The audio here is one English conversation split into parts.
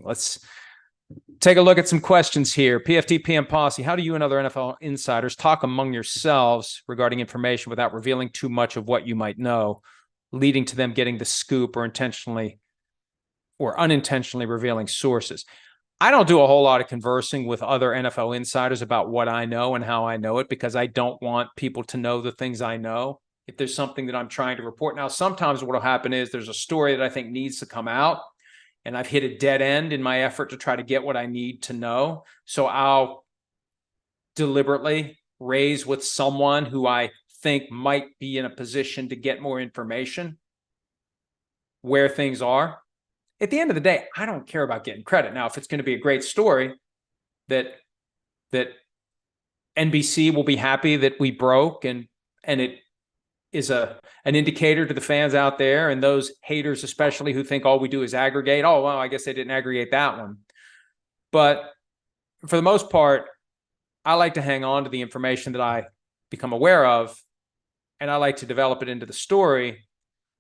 Let's take a look at some questions here. PFT PM Posse, how do you and other NFL insiders talk among yourselves regarding information without revealing too much of what you might know, leading to them getting the scoop or intentionally or unintentionally revealing sources? I don't do a whole lot of conversing with other NFL insiders about what I know and how I know it, because I don't want people to know the things I know. If there's something that I'm trying to report. Now, sometimes what will happen is there's a story that I think needs to come out, and I've hit a dead end in my effort to try to get what I need to know. So I'll deliberately raise with someone who I think might be in a position to get more information where things are. At the end of the day, I don't care about getting credit. Now, if it's going to be a great story that NBC will be happy that we broke, and it is an indicator to the fans out there and those haters especially who think all we do is aggregate. Oh, well, I guess they didn't aggregate that one. But for the most part, I like to hang on to the information that I become aware of, and I like to develop it into the story,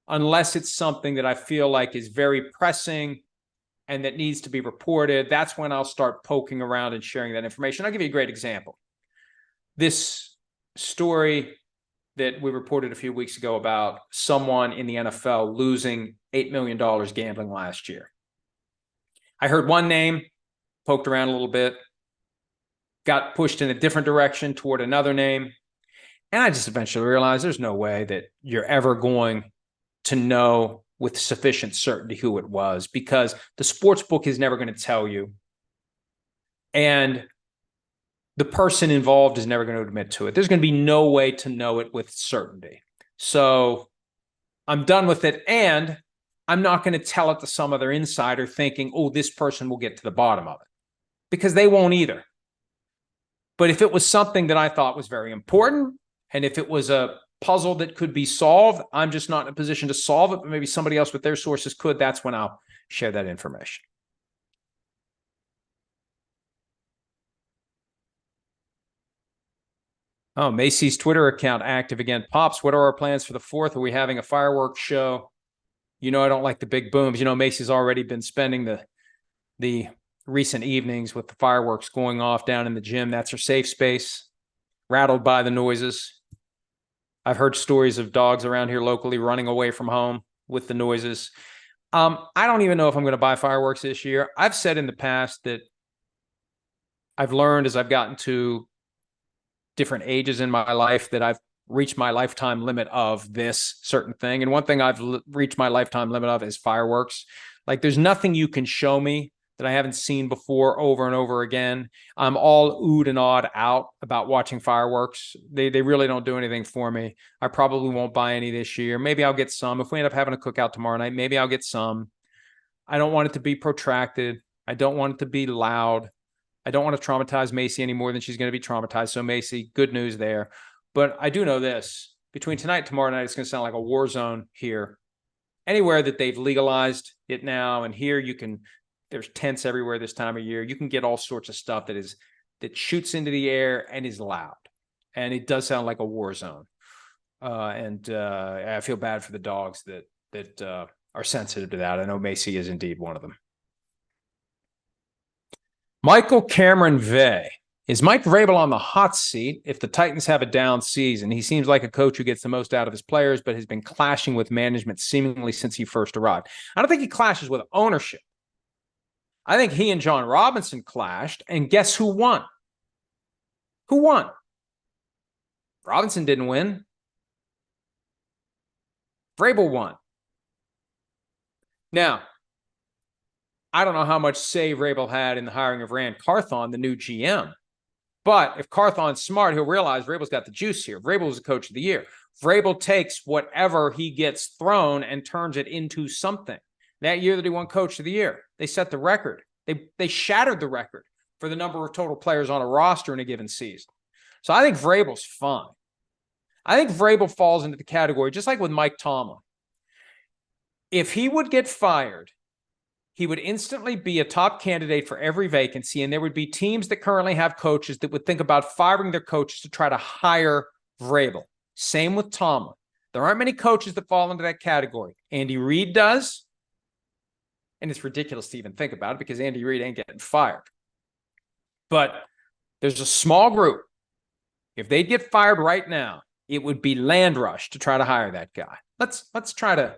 unless it's something that I feel like is very pressing and that needs to be reported. That's when I'll start poking around and sharing that information. I'll give you a great example. This story that we reported a few weeks ago about someone in the NFL losing $8 million gambling last year. I heard one name, poked around a little bit, got pushed in a different direction toward another name, and I just eventually realized there's no way that you're ever going to know with sufficient certainty who it was, because the sports book is never going to tell you, and the person involved is never going to admit to it. There's going to be no way to know it with certainty. So I'm done with it, and I'm not going to tell it to some other insider thinking, oh, this person will get to the bottom of it, because they won't either. But if it was something that I thought was very important, and if it was a puzzle that could be solved, I'm just not in a position to solve it, but maybe somebody else with their sources could, that's when I'll share that information. Oh, Macys' Twitter account active again. Pops, what are our plans for the 4th? Are we having a fireworks show? You know I don't like the big booms. You know, Macys already been spending the recent evenings with the fireworks going off down in the gym. That's her safe space, rattled by the noises. I've heard stories of dogs around here locally running away from home with the noises. I don't even know if I'm going to buy fireworks this year. I've said in the past that I've learned as I've gotten to different ages in my life that I've reached my lifetime limit of this certain thing. And one thing I've reached my lifetime limit of is fireworks. Like, there's nothing you can show me that I haven't seen before over and over again. I'm all oohed and awed out about watching fireworks. They really don't do anything for me. I probably won't buy any this year. Maybe I'll get some. If we end up having a cookout tomorrow night, maybe I'll get some. I don't want it to be protracted. I don't want it to be loud. I don't want to traumatize Macy any more than she's going to be traumatized. So Macy, good news there. But I do know this. Between tonight and tomorrow night, it's going to sound like a war zone here. Anywhere that they've legalized it now, and here you can, there's tents everywhere this time of year. You can get all sorts of stuff that shoots into the air and is loud. And it does sound like a war zone. I feel bad for the dogs that are sensitive to that. I know Macy is indeed one of them. Michael Cameron Vey. Is Mike Vrabel on the hot seat if the Titans have a down season? He seems like a coach who gets the most out of his players, but has been clashing with management seemingly since he first arrived. I don't think he clashes with ownership. I think he and John Robinson clashed, and guess who won? Who won? Robinson didn't win. Vrabel won. Now, I don't know how much say Vrabel had in the hiring of Rand Carthon, the new GM. But if Carthon's smart, he'll realize Vrabel's got the juice here. Vrabel was the coach of the year. Vrabel takes whatever he gets thrown and turns it into something. That year that he won coach of the year, they set the record. They shattered the record for the number of total players on a roster in a given season. So I think Vrabel's fine. I think Vrabel falls into the category, just like with Mike Tomlin. If he would get fired, he would instantly be a top candidate for every vacancy, and there would be teams that currently have coaches that would think about firing their coaches to try to hire Vrabel. Same with Tomlin. There aren't many coaches that fall into that category. Andy Reid does. And it's ridiculous to even think about it because Andy Reid ain't getting fired. But there's a small group. If they'd get fired right now, it would be land rush to try to hire that guy. Let's try to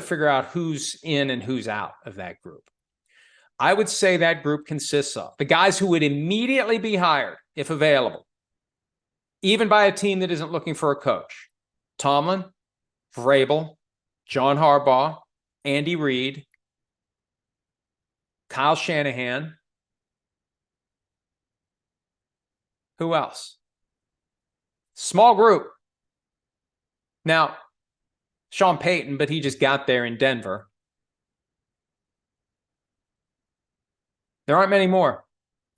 figure out who's in and who's out of that group. I would say that group consists of the guys who would immediately be hired if available, even by a team that isn't looking for a coach. Tomlin, Vrabel, John Harbaugh, Andy Reid, Kyle Shanahan. Who else? Small group. Now, Sean Payton, but he just got there in Denver. There aren't many more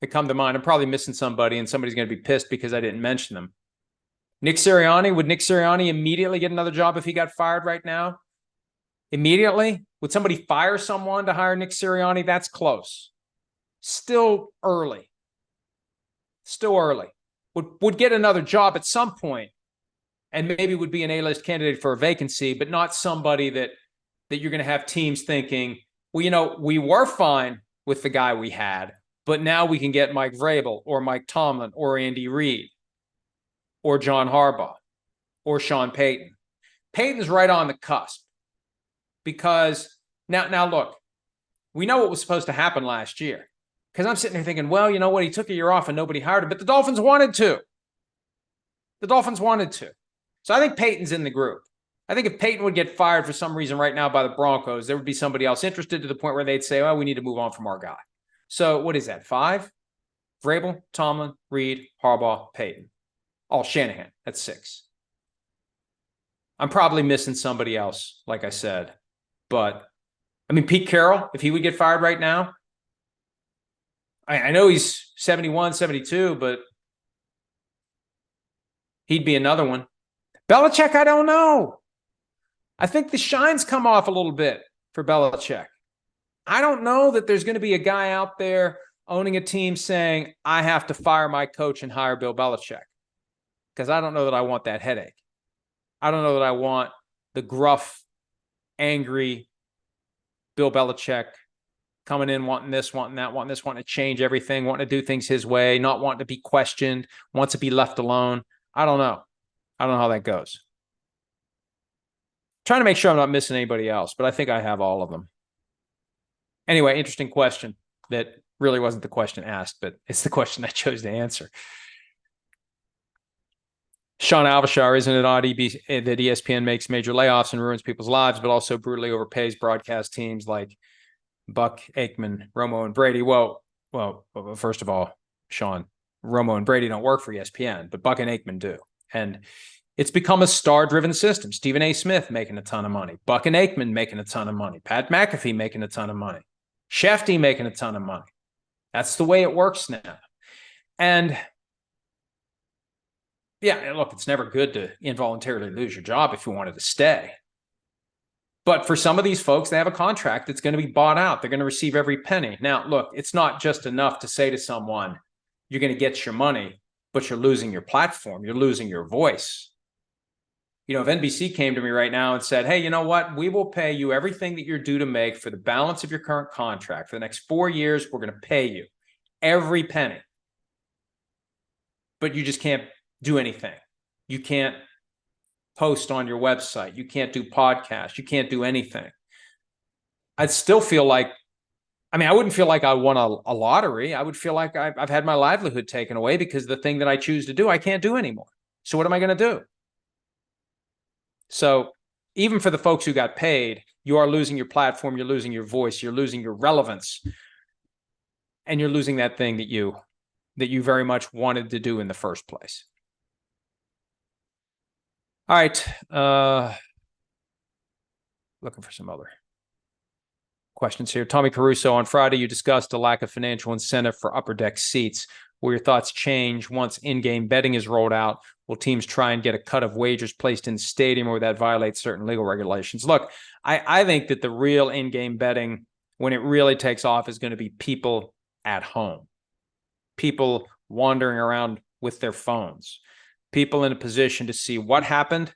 that come to mind. I'm probably missing somebody, and somebody's going to be pissed because I didn't mention them. Nick Sirianni, would Nick Sirianni immediately get another job if he got fired right now? Immediately? Would somebody fire someone to hire Nick Sirianni? That's close. Still early. Still early. Would get another job at some point, and maybe would be an A-list candidate for a vacancy, but not somebody that you're going to have teams thinking, well, we were fine with the guy we had, but now we can get Mike Vrabel or Mike Tomlin or Andy Reid or John Harbaugh or Sean Payton. Payton's right on the cusp because now look, we know what was supposed to happen last year. Because I'm sitting there thinking, well, you know what? He took a year off and nobody hired him, but the Dolphins wanted to. The Dolphins wanted to. So I think Peyton's in the group. I think if Peyton would get fired for some reason right now by the Broncos, there would be somebody else interested to the point where they'd say, well, we need to move on from our guy. So what is that, 5? Vrabel, Tomlin, Reid, Harbaugh, Peyton. Oh, Shanahan, that's 6. I'm probably missing somebody else, like I said. But, I mean, Pete Carroll, if he would get fired right now, I know he's 71, 72, but he'd be another one. Belichick, I don't know. I think the shine's come off a little bit for Belichick. I don't know that there's going to be a guy out there owning a team saying, I have to fire my coach and hire Bill Belichick. Because I don't know that I want that headache. I don't know that I want the gruff, angry Bill Belichick coming in, wanting this, wanting that, wanting this, wanting to change everything, wanting to do things his way, not wanting to be questioned, wants to be left alone. I don't know. I don't know how that goes. Trying to make sure I'm not missing anybody else, but I think I have all of them. Anyway, interesting question that really wasn't the question asked, but it's the question I chose to answer. Sean Alvashar, isn't it odd that ESPN makes major layoffs and ruins people's lives, but also brutally overpays broadcast teams like Buck, Aikman, Romo, and Brady? Well, first of all, Sean, Romo and Brady don't work for ESPN, but Buck and Aikman do. And it's become a star-driven system. Stephen A. Smith making a ton of money. Buck and Aikman making a ton of money. Pat McAfee making a ton of money. Shefty making a ton of money. That's the way it works now. And yeah, look, it's never good to involuntarily lose your job if you wanted to stay. But for some of these folks, they have a contract that's going to be bought out. They're going to receive every penny. Now, look, it's not just enough to say to someone, you're going to get your money, but you're losing your platform. You're losing your voice. You know, if NBC came to me right now and said, hey, you know what? We will pay you everything that you're due to make for the balance of your current contract. For the next 4 years, we're going to pay you every penny. But you just can't do anything. You can't post on your website. You can't do podcasts. You can't do anything. I'd still feel like, I wouldn't feel like I won a lottery. I would feel like I've had my livelihood taken away because the thing that I choose to do, I can't do anymore. So what am I going to do? So even for the folks who got paid, you are losing your platform. You're losing your voice. You're losing your relevance. And you're losing that thing that you very much wanted to do in the first place. All right. Looking for some other questions here. Tommy Caruso, on Friday, you discussed a lack of financial incentive for upper deck seats. Will your thoughts change once in-game betting is rolled out? Will teams try and get a cut of wagers placed in the stadium, or that violates certain legal regulations? Look, I think that the real in-game betting, when it really takes off, is going to be people at home. People wandering around with their phones. People in a position to see what happened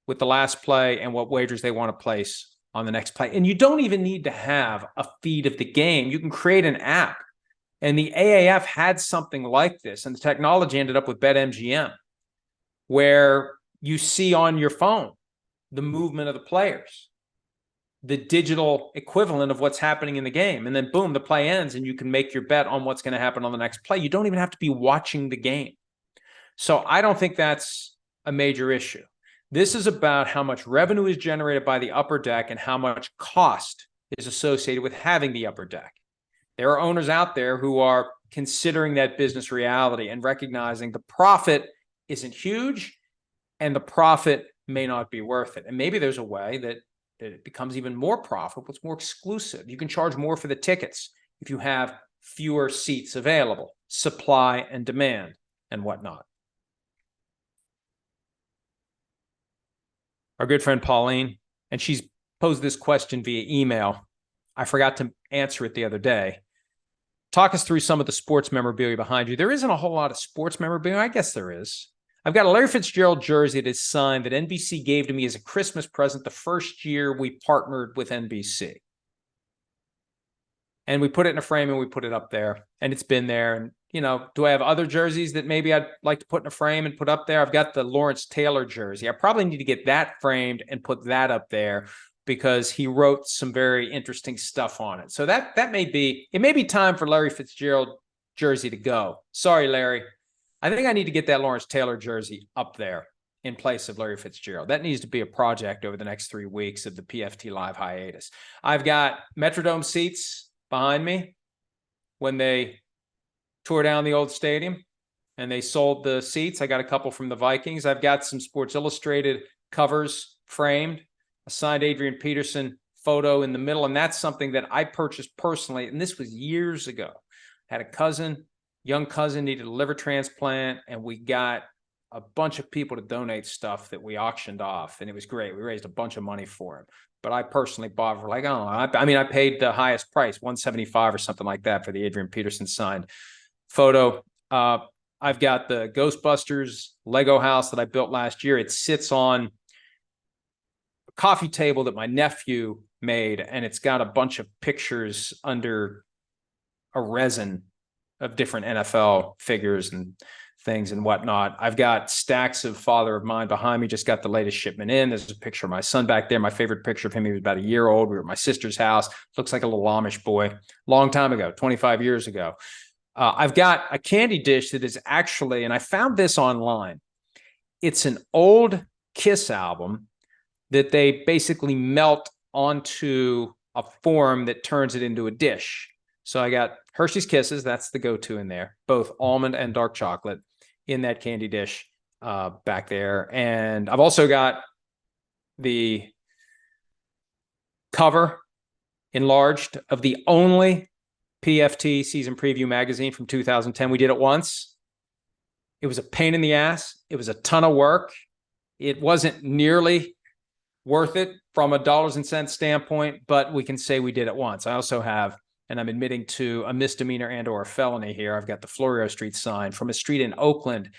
with the last play and what wagers they want to place on the next play. And you don't even need to have a feed of the game. You can create an app. And the AAF had something like this, and the technology ended up with BetMGM, where you see on your phone the movement of the players, the digital equivalent of what's happening in the game. And then boom, the play ends and you can make your bet on what's going to happen on the next play. You don't even have to be watching the game. So I don't think that's a major issue. This is about how much revenue is generated by the upper deck and how much cost is associated with having the upper deck. There are owners out there who are considering that business reality and recognizing the profit isn't huge and the profit may not be worth it. And maybe there's a way that it becomes even more profitable. It's more exclusive. You can charge more for the tickets if you have fewer seats available, supply and demand and whatnot. Our good friend Pauline, and she's posed this question via email. I forgot to answer it the other day. Talk us through some of the sports memorabilia behind you. There isn't a whole lot of sports memorabilia. I guess there is. I've got a Larry Fitzgerald jersey that is signed that NBC gave to me as a Christmas present the first year we partnered with NBC. And we put it in a frame and we put it up there. And it's been there. And, you know, do I have other jerseys that maybe I'd like to put in a frame and put up there? I've got the Lawrence Taylor jersey. I probably need to get that framed and put that up there, because he wrote some very interesting stuff on it. So that may be time for Larry Fitzgerald jersey to go. Sorry, Larry. I think I need to get that Lawrence Taylor jersey up there in place of Larry Fitzgerald. That needs to be a project over the next 3 weeks of the PFT Live hiatus. I've got Metrodome seats behind me when they tore down the old stadium and they sold the seats. I got a couple from the Vikings. I've got some Sports Illustrated covers framed, a signed Adrian Peterson photo in the middle. And that's something that I purchased personally. And this was years ago. I had a cousin, young cousin, needed a liver transplant. And we got a bunch of people to donate stuff that we auctioned off. And it was great. We raised a bunch of money for him. But I personally bought for like, I don't know. I mean, I paid the highest price, $175 or something like that, for the Adrian Peterson signed photo. I've got the Ghostbusters Lego house that I built last year. It sits on coffee table that my nephew made, and it's got a bunch of pictures under a resin of different NFL figures and things and whatnot. I've got stacks of Father of Mine behind me, just got the latest shipment in. There's a picture of my son back there. My favorite picture of him, he was about a year old. We were at my sister's house. Looks like a little Amish boy. Long time ago, 25 years ago. I've got a candy dish that is actually, and I found this online, it's an old Kiss album that they basically melt onto a form that turns it into a dish. So I got Hershey's Kisses, that's the go-to in there, both almond and dark chocolate in that candy dish back there. And I've also got the cover enlarged of the only PFT season preview magazine from 2010. We did it once. It was a pain in the ass. It was a ton of work. It wasn't nearly worth it from a dollars and cents standpoint, but we can say we did it once. I also have, and I'm admitting to a misdemeanor and or a felony here, I've got the Florio Street sign from a street in Oakland.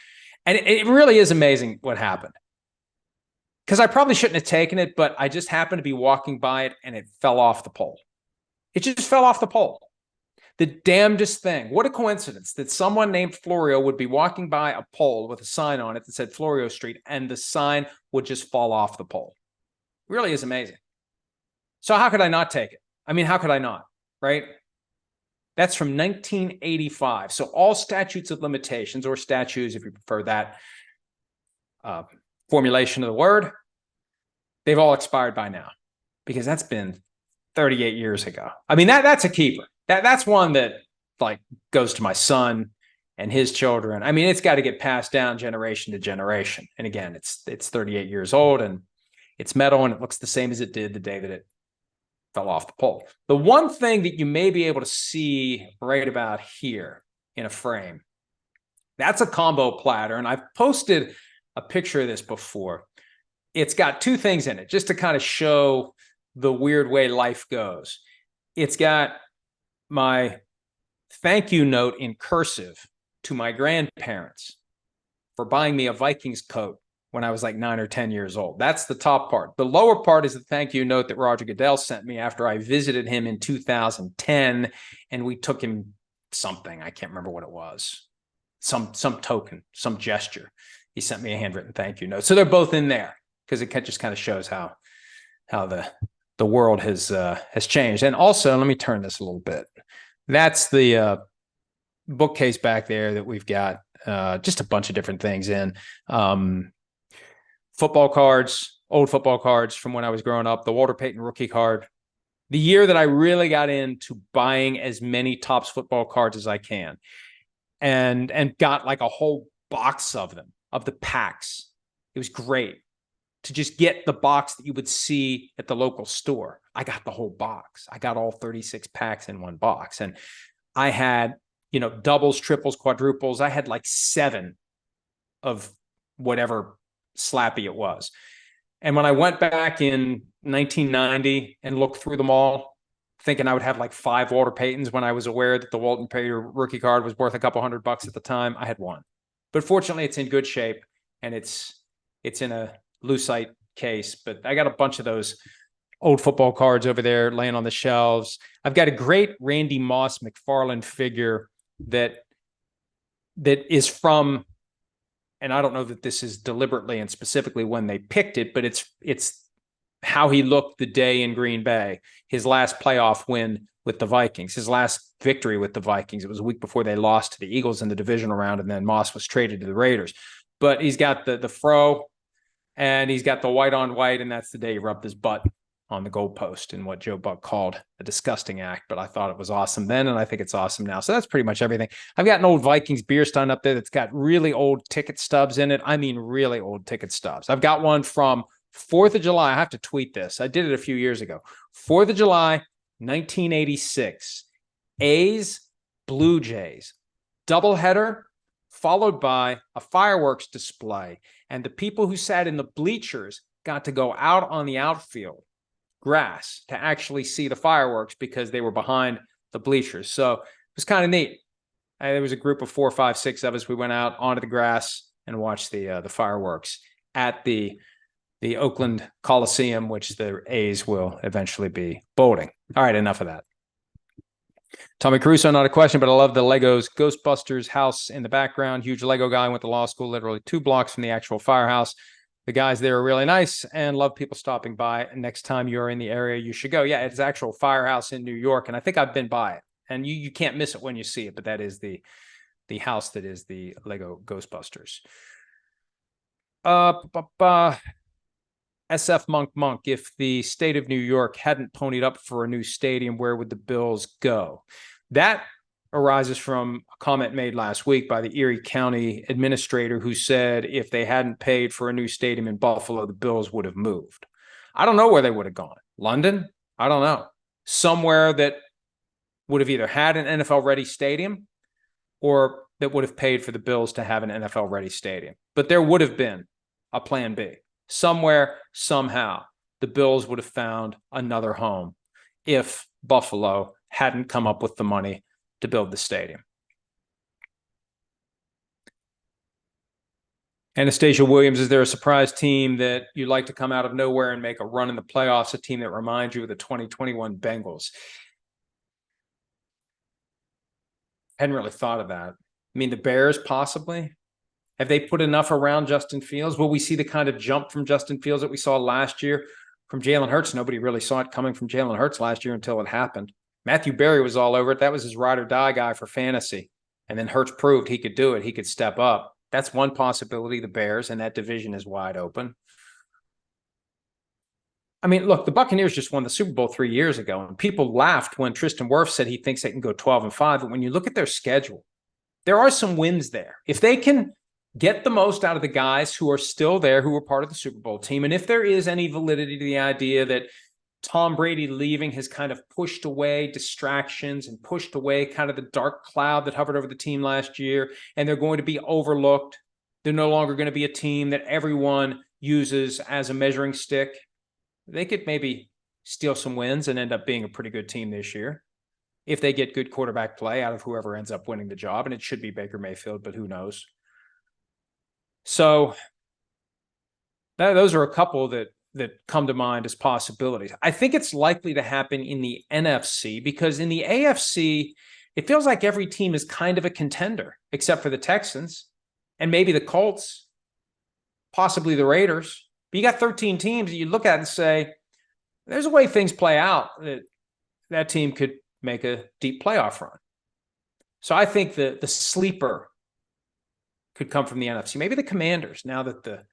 And it really is amazing what happened. Because I probably shouldn't have taken it, but I just happened to be walking by it and it fell off the pole. It just fell off the pole. The damnedest thing. What a coincidence that someone named Florio would be walking by a pole with a sign on it that said Florio Street, and the sign would just fall off the pole. It really is amazing. So how could I not take it? I mean, how could I not, right? That's from 1985. So all statutes of limitations, or statutes, if you prefer that formulation of the word, they've all expired by now, because that's been 38 years ago. I mean, that's a keeper. That's one that like goes to my son and his children. I mean, it's got to get passed down generation to generation. And again, it's 38 years old and it's metal and it looks the same as it did the day that it fell off the pole. The one thing that you may be able to see right about here in a frame, that's a combo platter. And I've posted a picture of this before. It's got two things in it just to kind of show the weird way life goes. It's got my thank you note in cursive to my grandparents for buying me a Vikings coat when I was like 9 or 10 years old. That's the top part. The lower part is the thank you note that Roger Goodell sent me after I visited him in 2010, and we took him something. I can't remember what it was. Some token, some gesture. He sent me a handwritten thank you note. So they're both in there because it just kind of shows how the world has changed. And also, let me turn this a little bit. That's the bookcase back there that we've got just a bunch of different things in. Football cards, old football cards from when I was growing up, the Walter Payton rookie card. The year that I really got into buying as many Topps football cards as I can, and got like a whole box of them, of the packs. It was great to just get the box that you would see at the local store. I got the whole box. I got all 36 packs in one box. And I had, doubles, triples, quadruples. I had like 7 of whatever slappy it was. And when I went back in 1990 and looked through them all, thinking I would have like 5 Walter Paytons when I was aware that the Walton Payton rookie card was worth a couple $100 at the time, I had 1. But fortunately, it's in good shape, and it's in a lucite case. But I got a bunch of those old football cards over there laying on the shelves. I've got a great Randy Moss McFarlane figure that is from, and I don't know that this is deliberately and specifically when they picked it, but it's how he looked the day in Green Bay, his last playoff win with the Vikings, his last victory with the Vikings. It was a week before they lost to the Eagles in the divisional round, and then Moss was traded to the Raiders. But he's got the fro, and he's got the white on white, and that's the day he rubbed his butt on the goalpost in what Joe Buck called a disgusting act. But I thought it was awesome then, and I think it's awesome now. So that's pretty much everything. I've got an old Vikings beer stein up there that's got really old ticket stubs in it. I mean, really old ticket stubs. I've got one from 4th of July. I have to tweet this. I did it a few years ago. 4th of July, 1986. A's, Blue Jays. Doubleheader, followed by a fireworks display. And the people who sat in the bleachers got to go out on the outfield grass to actually see the fireworks because they were behind the bleachers. So it was kind of neat. There was a group of 4, 5, 6 of us. We went out onto the grass and watched the fireworks at the Oakland Coliseum, which the A's will eventually be boating. All right, enough of that. Tommy Caruso, not a question, but I love the Legos Ghostbusters house in the background. Huge Lego guy, went to law school, literally 2 blocks from the actual firehouse. The guys there are really nice and love people stopping by. Next time you're in the area, you should go. Yeah, it's actual firehouse in New York, and I think I've been by it. And you can't miss it when you see it, but that is the house that is the Lego Ghostbusters. SF Monk, if the state of New York hadn't ponied up for a new stadium, where would the Bills go? That arises from a comment made last week by the Erie County administrator who said if they hadn't paid for a new stadium in Buffalo, the Bills would have moved. I don't know where they would have gone. London? I don't know. Somewhere that would have either had an NFL-ready stadium or that would have paid for the Bills to have an NFL-ready stadium. But there would have been a plan B. Somewhere, somehow, the Bills would have found another home if Buffalo hadn't come up with the money to build the stadium. Anastasia Williams, is there a surprise team that you'd like to come out of nowhere and make a run in the playoffs, a team that reminds you of the 2021 Bengals? Hadn't really thought of that. I mean, the Bears, possibly. Have they put enough around Justin Fields? Will we see the kind of jump from Justin Fields that we saw last year from Jalen Hurts? Nobody really saw it coming from Jalen Hurts last year until it happened. Matthew Berry was all over it. That was his ride or die guy for fantasy. And then Hurts proved he could do it. He could step up. That's one possibility, the Bears, and that division is wide open. I mean, look, the Buccaneers just won the Super Bowl 3 years ago, and people laughed when Tristan Wirfs said he thinks they can go 12-5. But when you look at their schedule, there are some wins there. If they can get the most out of the guys who are still there, who were part of the Super Bowl team, and if there is any validity to the idea that Tom Brady leaving has kind of pushed away distractions and pushed away kind of the dark cloud that hovered over the team last year, and they're going to be overlooked. They're no longer going to be a team that everyone uses as a measuring stick. They could maybe steal some wins and end up being a pretty good team this year if they get good quarterback play out of whoever ends up winning the job, and it should be Baker Mayfield, but who knows? So Those are a couple that come to mind as possibilities. I think it's likely to happen in the NFC because in the AFC, it feels like every team is kind of a contender, except for the Texans and maybe the Colts, possibly the Raiders. But you got 13 teams that you look at and say, there's a way things play out that team could make a deep playoff run. So I think the sleeper could come from the NFC. Maybe the Commanders, now that the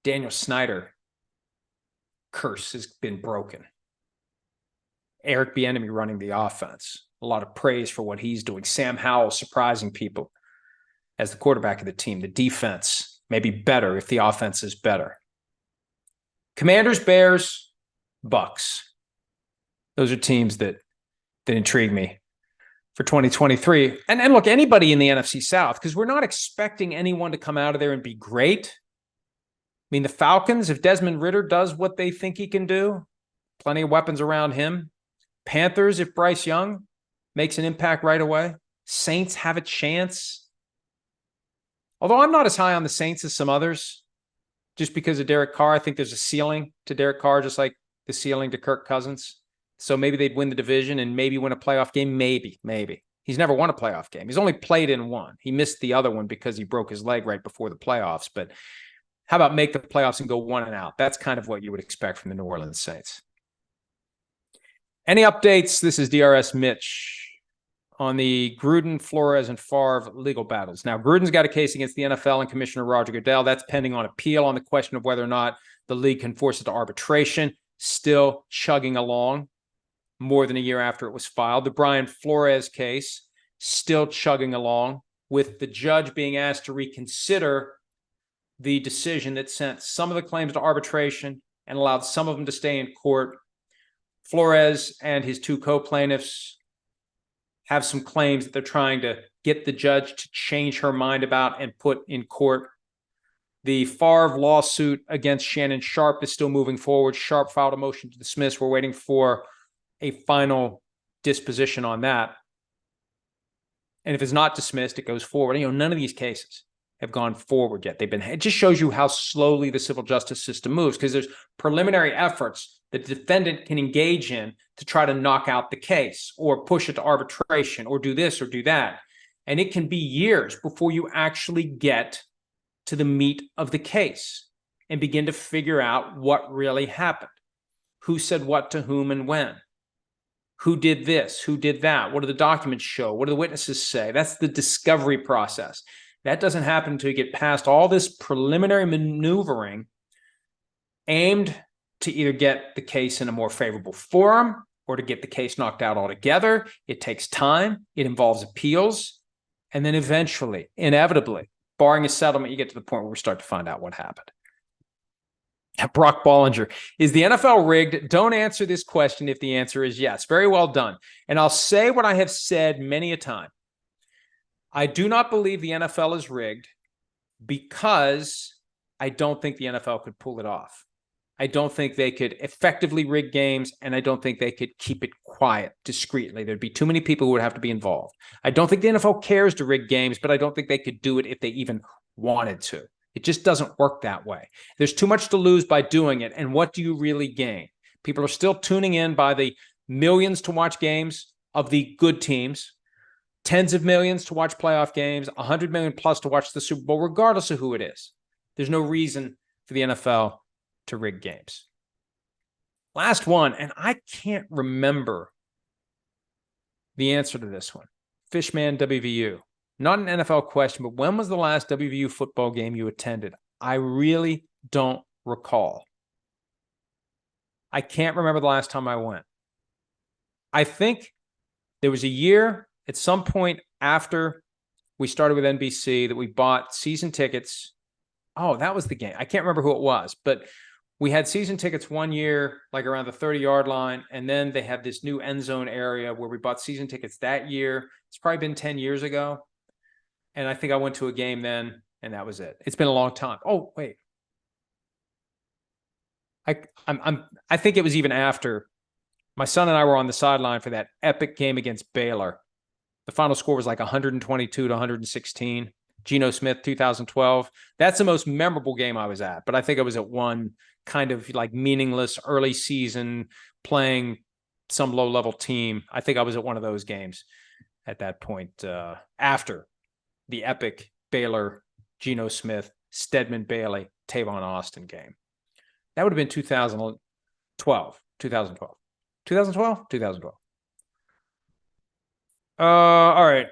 Daniel Snyder curse has been broken. Eric Bieniemy running the offense. A lot of praise for what he's doing. Sam Howell surprising people as the quarterback of the team. The defense may be better if the offense is better. Commanders, Bears, Bucks. Those are teams that intrigue me for 2023. And look, anybody in the NFC South, because we're not expecting anyone to come out of there and be great. I mean, the Falcons, if Desmond Ridder does what they think he can do, plenty of weapons around him. Panthers, if Bryce Young makes an impact right away. Saints have a chance. Although I'm not as high on the Saints as some others, just because of Derek Carr. I think there's a ceiling to Derek Carr, just like the ceiling to Kirk Cousins. So maybe they'd win the division and maybe win a playoff game. Maybe. He's never won a playoff game. He's only played in one. He missed the other one because he broke his leg right before the playoffs. But how about make the playoffs and go 1-out? That's kind of what you would expect from the New Orleans Saints. Any updates? This is DRS Mitch on the Gruden, Flores, and Farv legal battles. Now, Gruden's got a case against the NFL and Commissioner Roger Goodell. That's pending on appeal on the question of whether or not the league can force it to arbitration. Still chugging along more than a year after it was filed. The Brian Flores case, still chugging along, with the judge being asked to reconsider the decision that sent some of the claims to arbitration and allowed some of them to stay in court. Flores and his two co-plaintiffs have some claims that they're trying to get the judge to change her mind about and put in court. The Farv lawsuit against Shannon Sharp is still moving forward. Sharp filed a motion to dismiss. We're waiting for a final disposition on that. And if it's not dismissed, it goes forward. None of these cases have gone forward yet. It just shows you how slowly the civil justice system moves, because there's preliminary efforts that the defendant can engage in to try to knock out the case or push it to arbitration or do this or do that. And it can be years before you actually get to the meat of the case and begin to figure out what really happened. Who said what to whom and when? Who did this? Who did that? What do the documents show? What do the witnesses say? That's the discovery process. That doesn't happen until you get past all this preliminary maneuvering aimed to either get the case in a more favorable forum or to get the case knocked out altogether. It takes time. It involves appeals. And then eventually, inevitably, barring a settlement, you get to the point where we start to find out what happened. Brock Bollinger, is the NFL rigged? Don't answer this question if the answer is yes. Very well done. And I'll say what I have said many a time. I do not believe the NFL is rigged because I don't think the NFL could pull it off. I don't think they could effectively rig games, and I don't think they could keep it quiet, discreetly. There'd be too many people who would have to be involved. I don't think the NFL cares to rig games, but I don't think they could do it if they even wanted to. It just doesn't work that way. There's too much to lose by doing it, and what do you really gain? People are still tuning in by the millions to watch games of the good teams, tens of millions to watch playoff games, 100 million plus to watch the Super Bowl, regardless of who it is. There's no reason for the NFL to rig games. Last one, and I can't remember the answer to this one. Fishman WVU. Not an NFL question, but when was the last WVU football game you attended? I really don't recall. I can't remember the last time I went. I think there was a year at some point after we started with NBC that we bought season tickets. Oh, that was the game. I can't remember who it was, but we had season tickets one year, like around the 30-yard line, and then they had this new end zone area where we bought season tickets that year. It's probably been 10 years ago. And I think I went to a game then, and that was it. It's been a long time. Oh, wait. I think it was even after. My son and I were on the sideline for that epic game against Baylor. The final score was like 122 to 116. Geno Smith, 2012. That's the most memorable game I was at. But I think I was at one kind of like meaningless early season playing some low-level team. I think I was at one of those games at that point after the epic Baylor, Geno Smith, Stedman Bailey, Tavon Austin game. That would have been 2012. 2012. All right.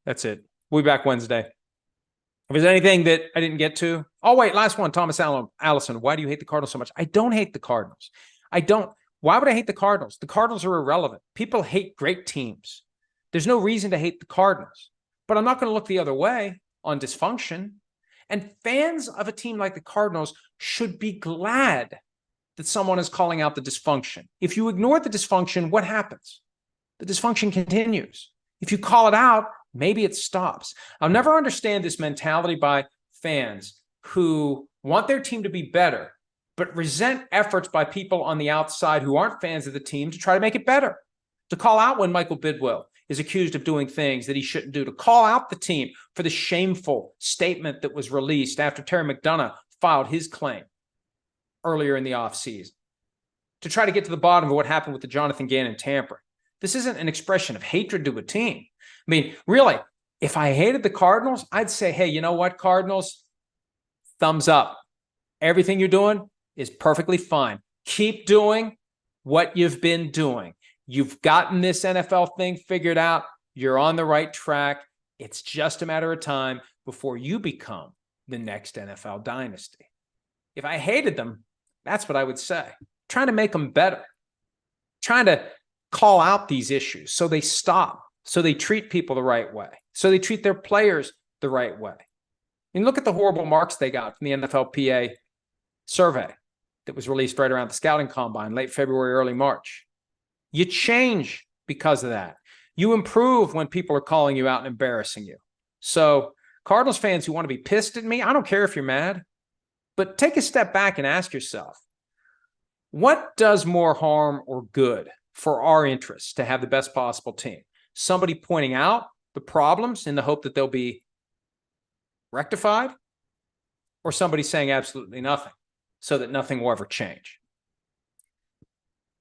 That's it. We'll be back Wednesday. If there's anything that I didn't get to. Oh, wait. Last one. Thomas Allison. Why do you hate the Cardinals so much? I don't hate the Cardinals. I don't. Why would I hate the Cardinals? The Cardinals are irrelevant. People hate great teams. There's no reason to hate the Cardinals. But I'm not going to look the other way on dysfunction. And fans of a team like the Cardinals should be glad that someone is calling out the dysfunction. If you ignore the dysfunction, what happens? The dysfunction continues. If you call it out, maybe it stops. I'll never understand this mentality by fans who want their team to be better, but resent efforts by people on the outside who aren't fans of the team to try to make it better. To call out when Michael Bidwill is accused of doing things that he shouldn't do. To call out the team for the shameful statement that was released after Terry McDonough filed his claim earlier in the offseason. To try to get to the bottom of what happened with the Jonathan Gannon tampering. This isn't an expression of hatred to a team. I mean, really, if I hated the Cardinals, I'd say, hey, you know what, Cardinals? Thumbs up. Everything you're doing is perfectly fine. Keep doing what you've been doing. You've gotten this NFL thing figured out. You're on the right track. It's just a matter of time before you become the next NFL dynasty. If I hated them, that's what I would say. Trying to make them better. Trying to call out these issues so they stop, so they treat people the right way, so they treat their players the right way. And look at the horrible marks they got from the NFLPA survey that was released right around the scouting combine, late February, early March. You change because of that. You improve when people are calling you out and embarrassing you. So Cardinals fans who want to be pissed at me, I don't care if you're mad, but take a step back and ask yourself, what does more harm or good for our interests to have the best possible team? Somebody pointing out the problems in the hope that they'll be rectified, or somebody saying absolutely nothing so that nothing will ever change?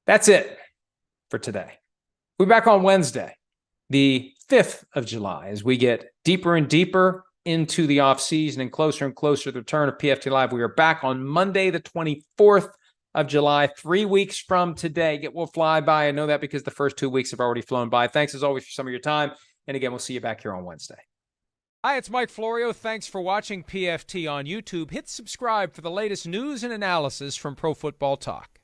That's it for today. We'll be back on Wednesday, the 5th of July, as we get deeper and deeper into the offseason and closer to the return of PFT Live. We are back on Monday, the 24th of July, 3 weeks from today. It will fly by. I know that because the first 2 weeks have already flown by. Thanks as always for some of your time. And again, we'll see you back here on Wednesday. Hi, it's Mike Florio. Thanks for watching PFT on YouTube. Hit subscribe for the latest news and analysis from Pro Football Talk.